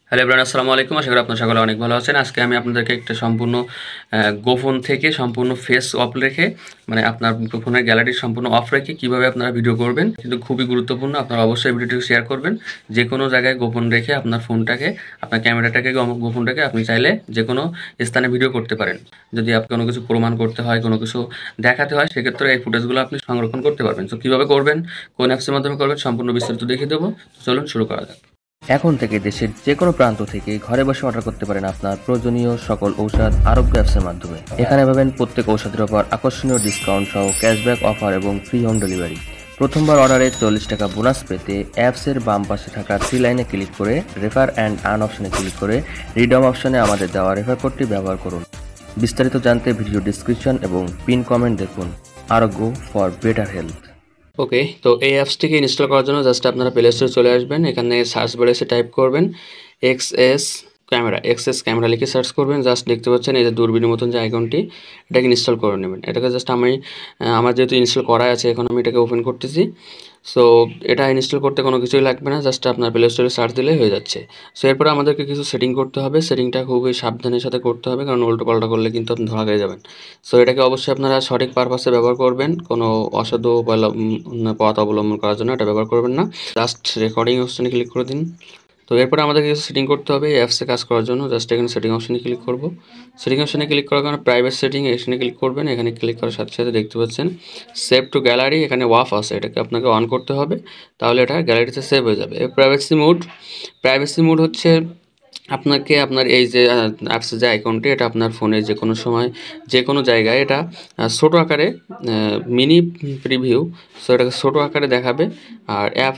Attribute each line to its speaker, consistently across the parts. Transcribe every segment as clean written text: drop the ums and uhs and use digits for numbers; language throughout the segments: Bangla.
Speaker 1: হ্যালো এভরিওয়ান, আসসালামু আলাইকুম। আশা করি আপনারা সকলে অনেক ভালো আছেন। আজকে আমি আপনাদেরকে একটা সম্পূর্ণ গোপন থেকে সম্পূর্ণ ফেস অফ রেখে, মানে আপনার ফোনের গ্যালারি সম্পূর্ণ অফ রেখে কীভাবে আপনারা ভিডিও করবেন, কিন্তু খুবই গুরুত্বপূর্ণ। আপনারা অবশ্যই ভিডিওটি শেয়ার করবেন। যে কোনো জায়গায় গোপন রেখে আপনার ফোনটাকে, আপনার ক্যামেরাটাকে গোপন রেখে আপনি চাইলে যে কোনো স্থানে ভিডিও করতে পারেন। যদি আপনি কোনো কিছু প্রমাণ করতে হয়, কোনো কিছু দেখাতে হয়, সেক্ষেত্রে এই ফুটেজগুলো আপনি সংরক্ষণ করতে পারবেন। তো কীভাবে করবেন, কোন অ্যাপসের মাধ্যমে করবেন, সম্পূর্ণ বিস্তারিত দেখিয়ে দেবো। চলুন শুরু করা যাক।
Speaker 2: এখন থেকে দেশের যে কোনো প্রান্ত থেকে ঘরে বসে অর্ডার করতে পারেন আপনার প্রয়োজনীয় সকল ঔষধ আরোগ্য অ্যাপসের মাধ্যমে। এখানে পাবেন প্রত্যেক ঔষধের ওপর আকর্ষণীয় ডিসকাউন্ট সহ ক্যাশব্যাক অফার এবং ফ্রি হোম ডেলিভারি। প্রথমবার অর্ডারে 40 টাকা বোনাস পেতে অ্যাপসের বাম পাশে থাকা 3 লাইনে ক্লিক করে রেফার অ্যান্ড আর্ন অপশনে ক্লিক করে রিডম অপশনে আমাদের দেওয়া রেফার কোডটি ব্যবহার করুন। বিস্তারিত জানতে ভিডিও ডিসক্রিপশন এবং পিন কমেন্ট দেখুন। আরোগ্য ফর বেটার হেলথ।
Speaker 1: ওকে, তো এই অ্যাপসটিকে ইনস্টল করার জন্য জাস্ট আপনারা প্লে স্টোরে চলে আসবেন। এখানে সার্চ বারে এসে টাইপ করবেন এক্সএস ক্যামেরা লিখে সার্চ করবেন। জাস্ট দেখতে পাচ্ছেন এই যে দূরবীনের মতন যে আইকনটি, এটাকে ইনস্টল করে নেবেন। এটাকে জাস্ট আমার যেহেতু ইনস্টল করা আছে, এখন আমি এটাকে ওপেন করতেছি। সো এটা ইনস্টল করতে কোনো কিছুই লাগবে না, জাস্ট আপনার প্লে স্টোরে সার্চ দিলেই হয়ে যাচ্ছে। সো এরপরে আমাদেরকে কিছু সেটিং করতে হবে। সেটিংটা খুবই সাবধানের সাথে করতে হবে, কারণ উল্টো পাল্টা করলে কিন্তু আপনি ধরা হয়ে যাবেন। সো এটাকে অবশ্যই আপনারা সঠিক পারপাসে ব্যবহার করবেন, কোনো অসাধু পথ অবলম্বন করার জন্য এটা ব্যবহার করবেন না। জাস্ট রেকর্ডিং অপশনে ক্লিক করে দিন। তো এরপরে আমাদেরকে কিছু সেটিং করতে হবে এই অ্যাপসে কাজ করার জন্য। জাস্ট এখানে সেটিং অপশনে ক্লিক করব। সেটিং অপশনে ক্লিক করার কারণে প্রাইভেট সেটিং এখানে ক্লিক করবেন। এখানে ক্লিক করার সাথে সাথে দেখতে পাচ্ছেন সেভ টু গ্যালারি, এখানে ওয়াফ আছে, এটাকে আপনাকে অন করতে হবে, তাহলে এটা গ্যালারিতে সেভ হয়ে যাবে। প্রাইভেসি মোড হচ্ছে আপনাকে আপনার এই যে অ্যাপসের যে আইকনটি, এটা আপনার ফোনে যে কোনো সময় যে কোনো জায়গায় এটা ছোটো আকারে মিনি প্রিভিউ, সো এটাকে ছোটো আকারে দেখাবে। আর অ্যাপ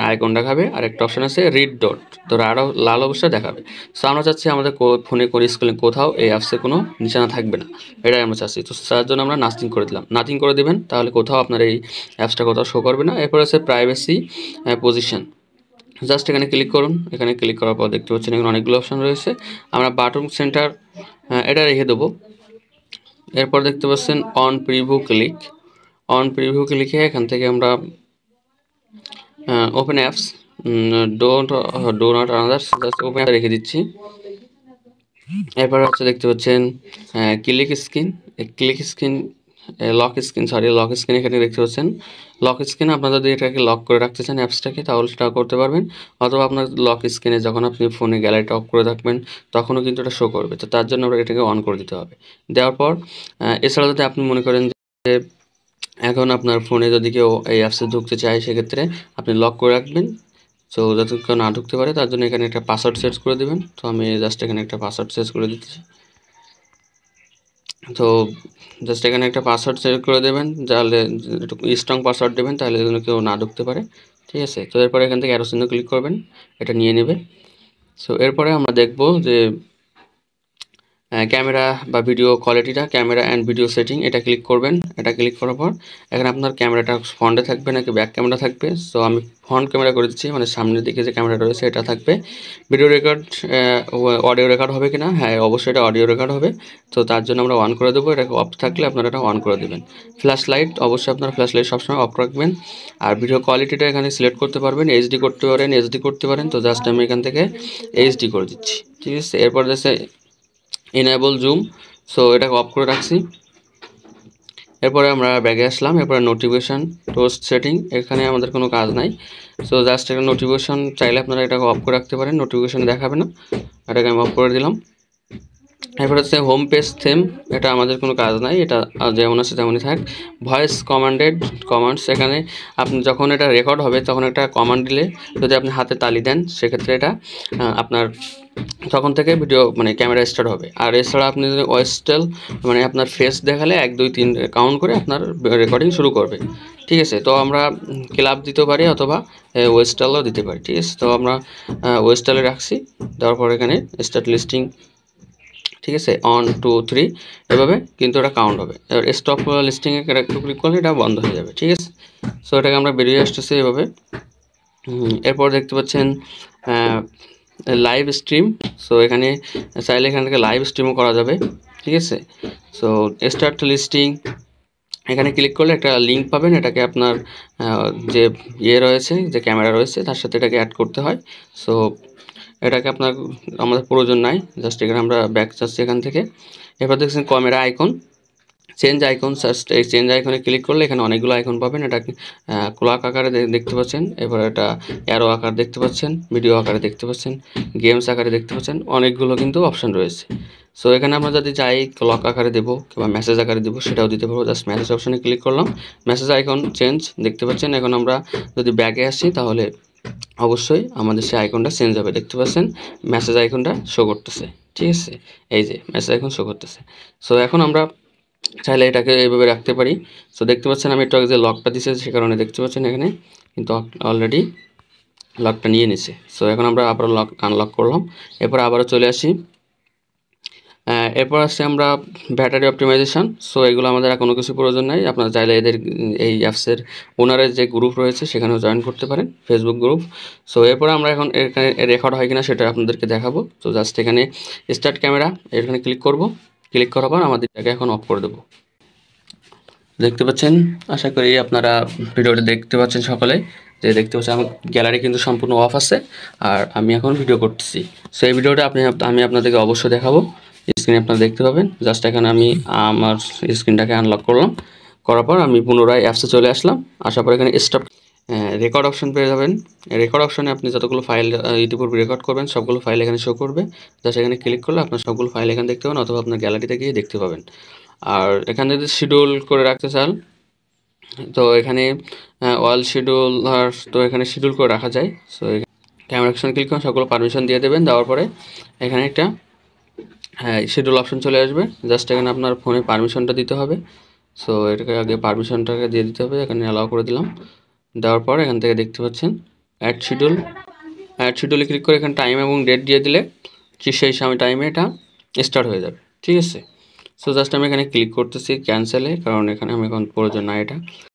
Speaker 1: আইকন দেখাবে, আর একটা অপশান আছে রিড ডট, তো আরও লাল অবস্থায় দেখাবে। সো আমরা চাচ্ছি আমাদের ফোনে কোনো স্ক্রিনে কোথাও এই অ্যাপসে কোনো নিশানা থাকবে না, এটাই আমরা চাচ্ছি। তো তার জন্য আমরা নাথিং করে দেবেন, তাহলে কোথাও আপনার এই অ্যাপসটা কোথাও শো করবে না। এরপর আছে প্রাইভেসি পজিশন। জাস্ট এখানে ক্লিক করুন। এখানে ক্লিক করার পর দেখতে পাচ্ছেন এখানে অনেকগুলো অপশান রয়েছে। আমরা বাটন সেন্টার এটা রেখে দেবো। এরপর দেখতে পাচ্ছেন অন প্রিভিউ ক্লিকে এখান থেকে আমরা open apps do not another's just open রেখে দিচ্ছি। এরপর হচ্ছে দেখতে পাচ্ছেন লক স্ক্রিন, এখানে দেখতে পাচ্ছেন লক স্ক্রিন। আপনারা যদি এটাকে লক করে রাখতে চান অ্যাপসটাকে, তাহলে সেটাও করতে পারবেন। অথবা আপনার লক স্ক্রিনে যখন আপনি ফোনে গ্যালারিটা অফ করে থাকবেন, তখনও কিন্তু এটা শো করবে। তো তার জন্য আমরা এটাকে অন করে দিতে হবে। দেওয়ার পর এছাড়া যদি আপনি মনে করেন যে এখন আপনার ফোনে যদি কেউ এই অ্যাপসে ঢুকতে চায়, সেক্ষেত্রে আপনি লক করে রাখবেন, সো যাতে কেউ না ঢুকতে পারে। তার জন্য এখানে একটা পাসওয়ার্ড সেট করে দেবেন। তো আমি জাস্ট এখানে একটা পাসওয়ার্ড সেট করে দিচ্ছি। তো জাস্ট এখানে একটা পাসওয়ার্ড সেট করে দেবেন, তাহলে একটু স্ট্রং পাসওয়ার্ড দেবেন, তাহলে যেন কেউ না ঢুকতে পারে। ঠিক আছে, তো এরপরে এখান থেকে অ্যারো চিহ্ন ক্লিক করবেন, এটা নিয়ে নেবে। সো এরপরে আমরা দেখব যে ক্যামেরা বা ভিডিও কোয়ালিটিটা, ক্যামেরা অ্যান্ড ভিডিও সেটিং, এটা ক্লিক করবেন। এটা ক্লিক করার পর এখানে আপনার ক্যামেরাটা ফ্রন্টে থাকবে নাকি ব্যাক ক্যামেরা থাকবে। সো আমি ফ্রন্ট ক্যামেরা করে দিচ্ছি, মানে সামনের দিকে যে ক্যামেরা রয়েছে এটা থাকবে। ভিডিও রেকর্ড অডিও রেকর্ড হবে কিনা, হ্যাঁ অবশ্যই এটা অডিও রেকর্ড হবে। তো তার জন্য আমরা অন করে দেবো। এটাকে অফ থাকলে আপনারা এটা অন করে দেবেন। ফ্ল্যাশ লাইট, অবশ্যই আপনার ফ্ল্যাশ লাইট সবসময় অফ রাখবেন। আর ভিডিও কোয়ালিটিটা এখানে সিলেক্ট করতে পারবেন, এইচডি করতে পারেন। তো জাস্ট আমি এখান থেকে এইচডি করে দিচ্ছি। ঠিক আছে, এরপর দেখে এনেবল জুম, সো এটাকে অফ করে রাখছি। এরপরে আমরা ব্যাগে আসলাম। এরপরে নোটিফিকেশান টোস্ট সেটিং, এখানে আমাদের কোনো কাজ নাই। সো জাস্ট একটা নোটিফিকেশান চাইলে আপনারা এটাকে অফ করে রাখতে পারেন, নোটিফিকেশান দেখাবে না, এটাকে আমি অফ করে দিলাম। এরপর হচ্ছে হোম পেজ থিম, এটা আমাদের কোনো কাজ নাই, এটা যেমন আছে তেমনই থাক। ভয়েস কমান্ডস, এখানে আপনি যখন এটা রেকর্ড হবে তখন একটা কমান্ড দিলে, যদি আপনি হাতে তালি দেন, সেক্ষেত্রে এটা আপনার তখন থেকে ভিডিও মানে ক্যামেরা স্টার্ট হবে। আর এছাড়া আপনি যদি ওয়েস্টেল মানে আপনার ফেস দেখালে 1 2 3 কাউন্ট করে আপনার রেকর্ডিং শুরু করবে। ঠিক আছে, তো আমরা ক্লাব দিতে পারি অথবা ওয়েস্টেলও দিতে পারি। ঠিক আছে, তো আমরা ওয়েস্টেলে রাখছি। দেওয়ার পর এখানে স্টার্ট লিস্টিং, ঠিক আছে 1 2 3 এভাবে কিন্তু এটা কাউন্ট হবে। এবার স্টপ লিস্টিংয়ে একটু ক্লিক করলে এটা বন্ধ হয়ে যাবে। ঠিক আছে, সো এটাকে আমরা বেরিয়ে আসতেছি এভাবে। এরপর দেখতে পাচ্ছেন লাইভ স্ট্রিম, সো এখানে চাইলে এখান থেকে লাইভ স্ট্রিমও করা যাবে। ঠিক আছে, সো স্টার্ট লিস্টিং, এখানে ক্লিক করলে একটা লিঙ্ক পাবেন, এটাকে আপনার যে রয়েছে, যে ক্যামেরা রয়েছে তার সাথে এটাকে অ্যাড করতে হয়। সো এটাকে আমাদের প্রয়োজন নাই। জাস্ট এখানে আমরা ব্যাক যাচ্ছি এখান থেকে। এরপর দেখছেন camera icon, change icon, just এই চেঞ্জ আইকনে ক্লিক করলে এখানে অনেকগুলো আইকন পাবেন। এটা ক্লক আকারে দেখতে পাচ্ছেন, এরপর এটা অ্যারো আকার দেখতে পাচ্ছেন, ভিডিও আকারে দেখতে পাচ্ছেন, গেমস আকারে দেখতে পাচ্ছেন, অনেকগুলো কিন্তু অপশন রয়েছে। সো এখানে আমরা যদি চাই ক্লক আকারে দেবো কিংবা মেসেজ আকারে দেবো সেটাও দিতে পারবো। জাস্ট মেসেজ অপশনে ক্লিক করলাম, মেসেজ আইকন চেঞ্জ দেখতে পাচ্ছেন। এখন আমরা যদি ব্যাগে আসি তাহলে অবশ্যই আমাদের সেই আইকনটা চেঞ্জ হবে। দেখতে পাচ্ছেন মেসেজ আইকনটা শো করতেছে, ঠিক আছে, এই যে মেসেজ আইকন শো করতেছে। সো এখন আমরা চাইলে এটাকে এইভাবে রাখতে পারি। সো দেখতে পাচ্ছেন আমি একটু আগে যে লকটা দিয়েছি সে কারণে দেখতে পাচ্ছেন এখানে কিন্তু অলরেডি লকটা নিয়ে নিছে। সো এখন আমরা আবার লক আনলক করলাম, এরপর আবারও চলে আসি। এরপর আসছে আমরা ব্যাটারি অপটিমাইজেশন। সো এগুলো আমাদের আর কোনো কিছু প্রয়োজন নাই। আপনারা চাইলে এদের এই অ্যাপসের ওনারের যে গ্রুপ রয়েছে সেখানেও জয়েন করতে পারেন, ফেসবুক গ্রুপ। সো এরপরে আমরা এখন এখানে রেকর্ড হয় কিনা সেটা আপনাদেরকে দেখাবো। তো জাস্ট এখানে স্টার্ট ক্যামেরা এখানে ক্লিক করব, ক্লিক করার পর আমাদের এটাকে এখন অফ করে দেবো। দেখতে পাচ্ছেন, আশা করি আপনারা ভিডিওটা দেখতে পাচ্ছেন সকলে, যে দেখতে পাচ্ছেন আমার গ্যালারি কিন্তু সম্পূর্ণ অফ আছে আর আমি এখন ভিডিও করতেছি। সো এই ভিডিওটা আমি আপনাদেরকে অবশ্যই দেখাবো, স্ক্রিনে আপনারা দেখতে পাবেন। জাস্ট এখানে আমি আমার স্ক্রিনটাকে আনলক করলাম, করার পর আমি পুনরায় অ্যাপসে চলে আসলাম। আসার পর এখানে স্টপ রেকর্ড অপশন পেয়ে যাবেন। রেকর্ড অপশনে আপনি যতগুলো ফাইল ইউটিউবে রেকর্ড করবেন সবগুলো ফাইল এখানে শো করবে। জাস্ট এখানে ক্লিক করলে আপনার সবগুলো ফাইল এখানে দেখতে পাবেন, অথবা আপনার গ্যালারিতে গিয়ে দেখতে পাবেন। আর এখানে যদি শিডিউল করে রাখতে চান তো এখানে অল শিডিউল, তো এখানে শিডিউল করে রাখা যায়। সো ক্যামেরা অপশন ক্লিক করুন, সবগুলো পারমিশন দিয়ে দেবেন। দেওয়ার পরে এখানে একটা শিডিউল অপশন চলে আসবে। জাস্ট এখানে আপনার ফোনে পারমিশনটা দিতে হবে। সো এটাকে আগে পারমিশনটাকে দিয়ে দিতে হবে, এখানে অ্যালাউ করে দিলাম। দেওয়ার পর এখান থেকে দেখতে পাচ্ছেন অ্যাড শিডিউলে ক্লিক করে এখানে টাইম এবং ডেট দিয়ে দিলে সেই সময় টাইমে এটা স্টার্ট হয়ে যাবে, ঠিক আছে। সো জাস্ট আমি এখানে ক্লিক করতেছি ক্যান্সেলে, কারণ এখানে আমি এখন প্রয়োজন না এটা।